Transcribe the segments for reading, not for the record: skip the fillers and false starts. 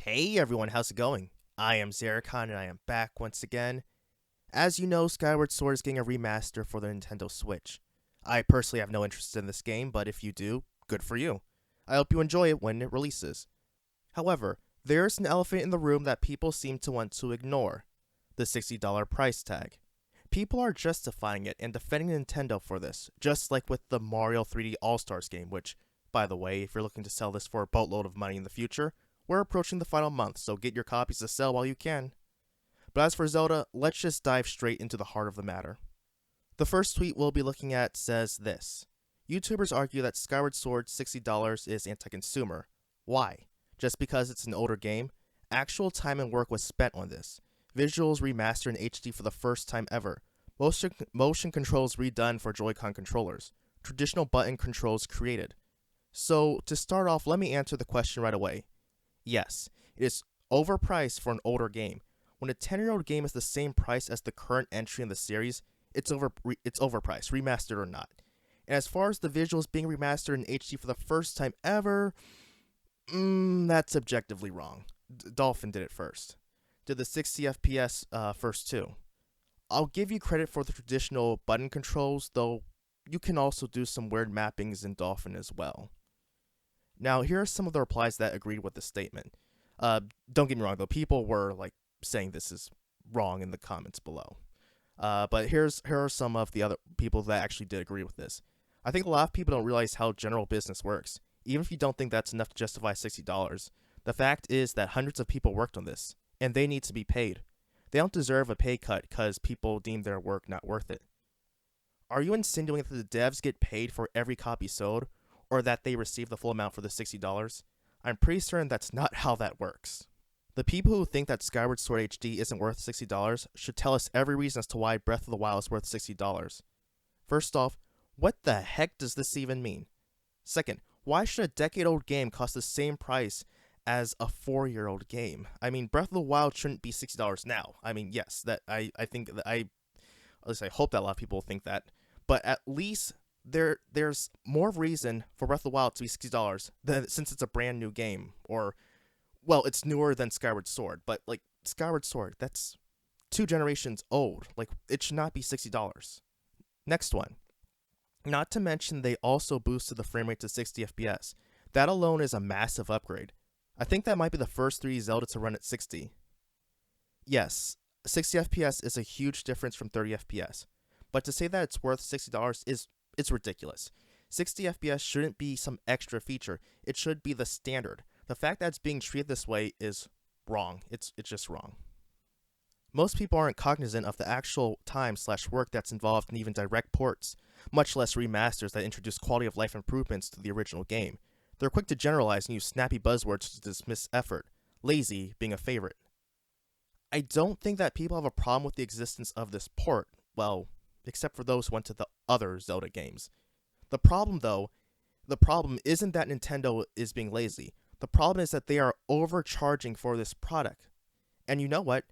Hey everyone, how's it going? I am iamxeracon and I am back once again. As you know, Skyward Sword is getting a remaster for the Nintendo Switch. I personally have no interest in this game, but if you do, good for you. I hope you enjoy it when it releases. However, there's an elephant in the room that people seem to want to ignore: the $60 price tag. People are justifying it and defending Nintendo for this, just like with the Mario 3D All-Stars game, which, by the way, if you're looking to sell this for a boatload of money in the future, we're approaching the final month, so get your copies to sell while you can. But as for Zelda, let's just dive straight into the heart of the matter. The first tweet we'll be looking at says this: YouTubers argue that Skyward Sword $60 is anti-consumer. Why? Just because it's an older game? Actual time and work was spent on this. Visuals remastered in HD for the first time ever. Motion controls redone for Joy-Con controllers. Traditional button controls created. So, to start off, let me answer the question right away. Yes, it is overpriced for an older game. When a 10-year-old game is the same price as the current entry in the series, it's overpriced, remastered or not. And as far as the visuals being remastered in HD for the first time ever, that's objectively wrong. Dolphin did it first. Did the 60 FPS first too. I'll give you credit for the traditional button controls, though you can also do some weird mappings in Dolphin as well. Now, here are some of the replies that agreed with the statement. Don't get me wrong, though. People were saying this is wrong in the comments below. But here are some of the other people that actually did agree with this. I think a lot of people don't realize how general business works. Even if you don't think that's enough to justify $60, the fact is that hundreds of people worked on this, and they need to be paid. They don't deserve a pay cut because people deem their work not worth it. Are you insinuating that the devs get paid for every copy sold, or that they receive the full amount for the $60? I'm pretty certain that's not how that works. The people who think that Skyward Sword HD isn't worth $60 should tell us every reason as to why Breath of the Wild is worth $60. First off, what the heck does this even mean? Second, why should a decade-old game cost the same price as a 4-year-old game? I mean, Breath of the Wild shouldn't be $60 now. I mean, yes, that I think that at least I hope that a lot of people think that, but at least there's more reason for Breath of the Wild to be $60 since it's a brand new game, or, well, it's newer than Skyward Sword, but Skyward Sword, that's 2 generations old. It should not be $60. Next one. Not to mention they also boosted the frame rate to 60 FPS. That alone is a massive upgrade. I think that might be the first 3D Zelda to run at 60. Yes, 60 FPS is a huge difference from 30 FPS, but to say that it's worth $60 it's ridiculous. 60 FPS shouldn't be some extra feature. It should be the standard. The fact that it's being treated this way is wrong. It's just wrong. Most people aren't cognizant of the actual time/work that's involved in even direct ports, much less remasters that introduce quality of life improvements to the original game. They're quick to generalize and use snappy buzzwords to dismiss effort, lazy being a favorite. I don't think that people have a problem with the existence of this port, well, except for those who went to the other Zelda games. The problem isn't that Nintendo is being lazy. The problem is that they are overcharging for this product. And you know what?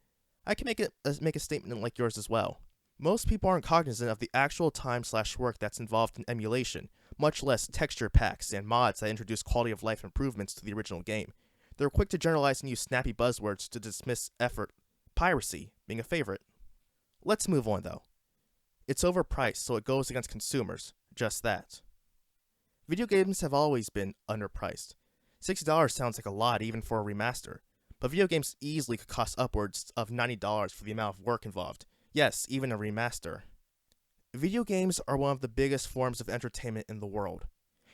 I can make a statement like yours as well. Most people aren't cognizant of the actual time/work that's involved in emulation, much less texture packs and mods that introduce quality of life improvements to the original game. They're quick to generalize and use snappy buzzwords to dismiss effort, piracy being a favorite. Let's move on though. It's overpriced, so it goes against consumers. Just that. Video games have always been underpriced. $60 sounds like a lot even for a remaster, but video games easily could cost upwards of $90 for the amount of work involved. Yes, even a remaster. Video games are one of the biggest forms of entertainment in the world.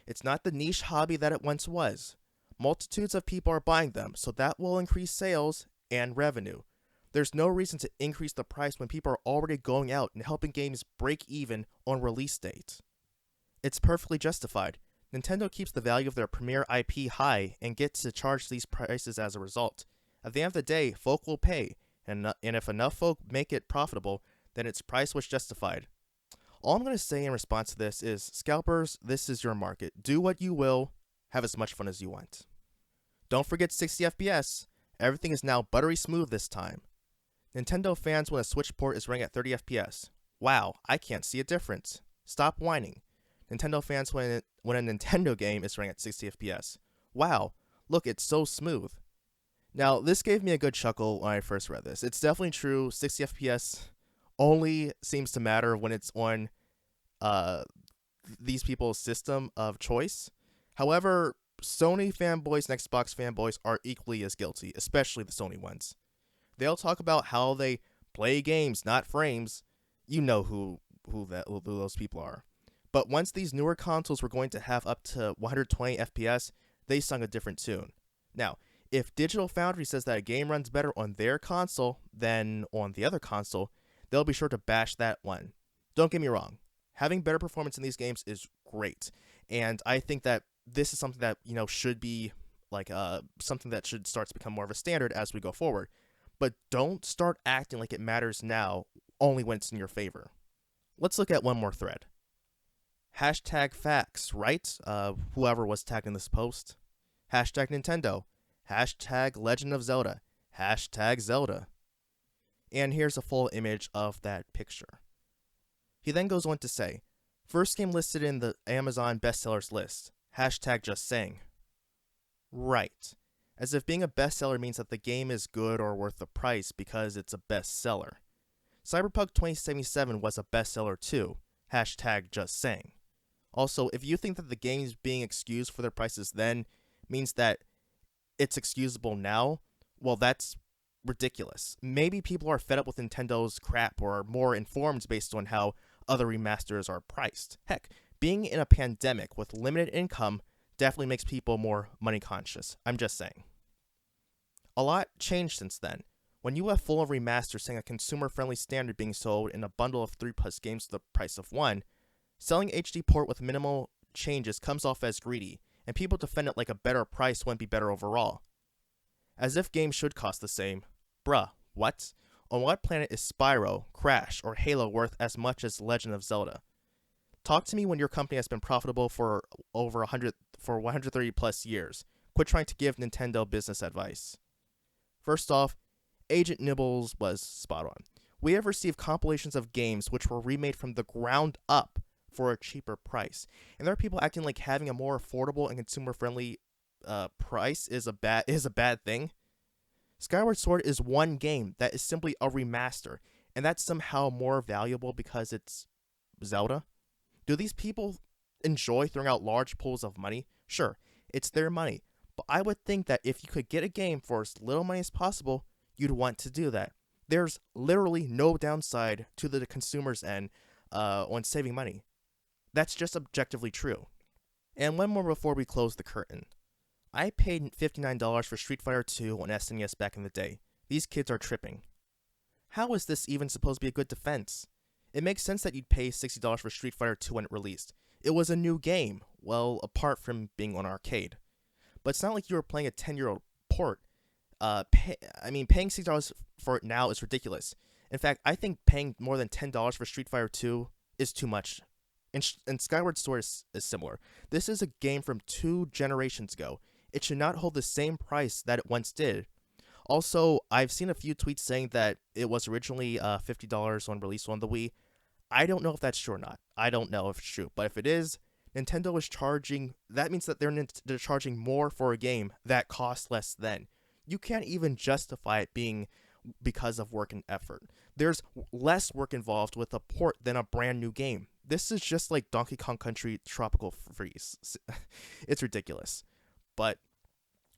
It's not the niche hobby that it once was. Multitudes of people are buying them, so that will increase sales and revenue. There's no reason to increase the price when people are already going out and helping games break even on release date. It's perfectly justified. Nintendo keeps the value of their premier IP high and gets to charge these prices as a result. At the end of the day, folk will pay, and if enough folk make it profitable, then its price was justified. All I'm going to say in response to this is, scalpers, this is your market. Do what you will, have as much fun as you want. Don't forget 60 FPS. Everything is now buttery smooth this time. Nintendo fans when a Switch port is running at 30 FPS. Wow, I can't see a difference. Stop whining. Nintendo fans when a Nintendo game is running at 60 FPS. Wow, look, it's so smooth. Now, this gave me a good chuckle when I first read this. It's definitely true. 60 FPS only seems to matter when it's on uh, these people's system of choice. However, Sony fanboys and Xbox fanboys are equally as guilty, especially the Sony ones. They'll talk about how they play games, not frames. You know who those people are. But once these newer consoles were going to have up to 120 FPS, they sung a different tune. Now, if Digital Foundry says that a game runs better on their console than on the other console, they'll be sure to bash that one. Don't get me wrong. Having better performance in these games is great. And I think that this is something that, should be like something that should start to become more of a standard as we go forward. But don't start acting like it matters now only when it's in your favor. Let's look at one more thread. Hashtag facts, right? Whoever was tagging this post. Hashtag Nintendo. Hashtag Legend of Zelda. Hashtag Zelda. And here's a full image of that picture. He then goes on to say, first game listed in the Amazon bestsellers list. Hashtag just saying. Right. As if being a bestseller means that the game is good or worth the price because it's a bestseller. Cyberpunk 2077 was a bestseller too. Hashtag just saying. Also, if you think that the games being excused for their prices then means that it's excusable now, well, that's ridiculous. Maybe people are fed up with Nintendo's crap or are more informed based on how other remasters are priced. Heck, being in a pandemic with limited income definitely makes people more money conscious. I'm just saying. A lot changed since then. When you have full of remasters saying a consumer-friendly standard being sold in a bundle of 3+ games for the price of one, selling HD port with minimal changes comes off as greedy, and people defend it like a better price wouldn't be better overall. As if games should cost the same. Bruh, what? On what planet is Spyro, Crash, or Halo worth as much as Legend of Zelda? Talk to me when your company has been profitable for over 130 plus years. Quit trying to give Nintendo business advice. First off, Agent Nibbles was spot on. We have received compilations of games which were remade from the ground up for a cheaper price. And there are people acting like having a more affordable and consumer-friendly price is a bad thing. Skyward Sword is one game that is simply a remaster, and that's somehow more valuable because it's Zelda. Do these people enjoy throwing out large pools of money? Sure, it's their money. But I would think that if you could get a game for as little money as possible, you'd want to do that. There's literally no downside to the consumer's end on saving money. That's just objectively true. And one more before we close the curtain. I paid $59 for Street Fighter 2 on SNES back in the day. These kids are tripping. How is this even supposed to be a good defense? It makes sense that you'd pay $60 for Street Fighter 2 when it released. It was a new game, well, apart from being on arcade. But it's not like you were playing a 10-year-old port. Paying $60 for it now is ridiculous. In fact, I think paying more than $10 for Street Fighter 2 is too much. And Skyward Sword is similar. This is a game from 2 generations ago. It should not hold the same price that it once did. Also, I've seen a few tweets saying that it was originally $50 on release on the Wii. I don't know if that's true or not. I don't know if it's true. But if it is, Nintendo is charging... That means that they're charging more for a game that costs less than. You can't even justify it being because of work and effort. There's less work involved with a port than a brand new game. This is just like Donkey Kong Country Tropical Freeze. It's ridiculous. But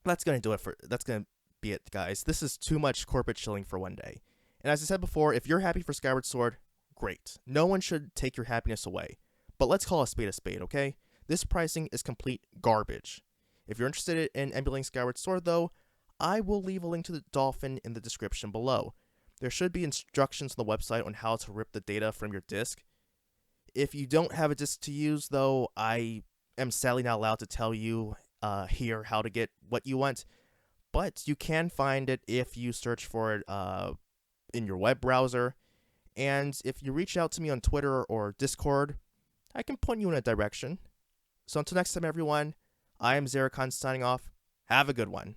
that's going to be it, guys. This is too much corporate chilling for one day. And as I said before, if you're happy for Skyward Sword, great. No one should take your happiness away. But let's call a spade, okay? This pricing is complete garbage. If you're interested in emulating Skyward Sword, though, I will leave a link to the Dolphin in the description below. There should be instructions on the website on how to rip the data from your disk. If you don't have a disk to use, though, I am sadly not allowed to tell you here how to get what you want. But you can find it if you search for it in your web browser. And if you reach out to me on Twitter or Discord, I can point you in a direction. So until next time, everyone, I am iamxeracon signing off. Have a good one.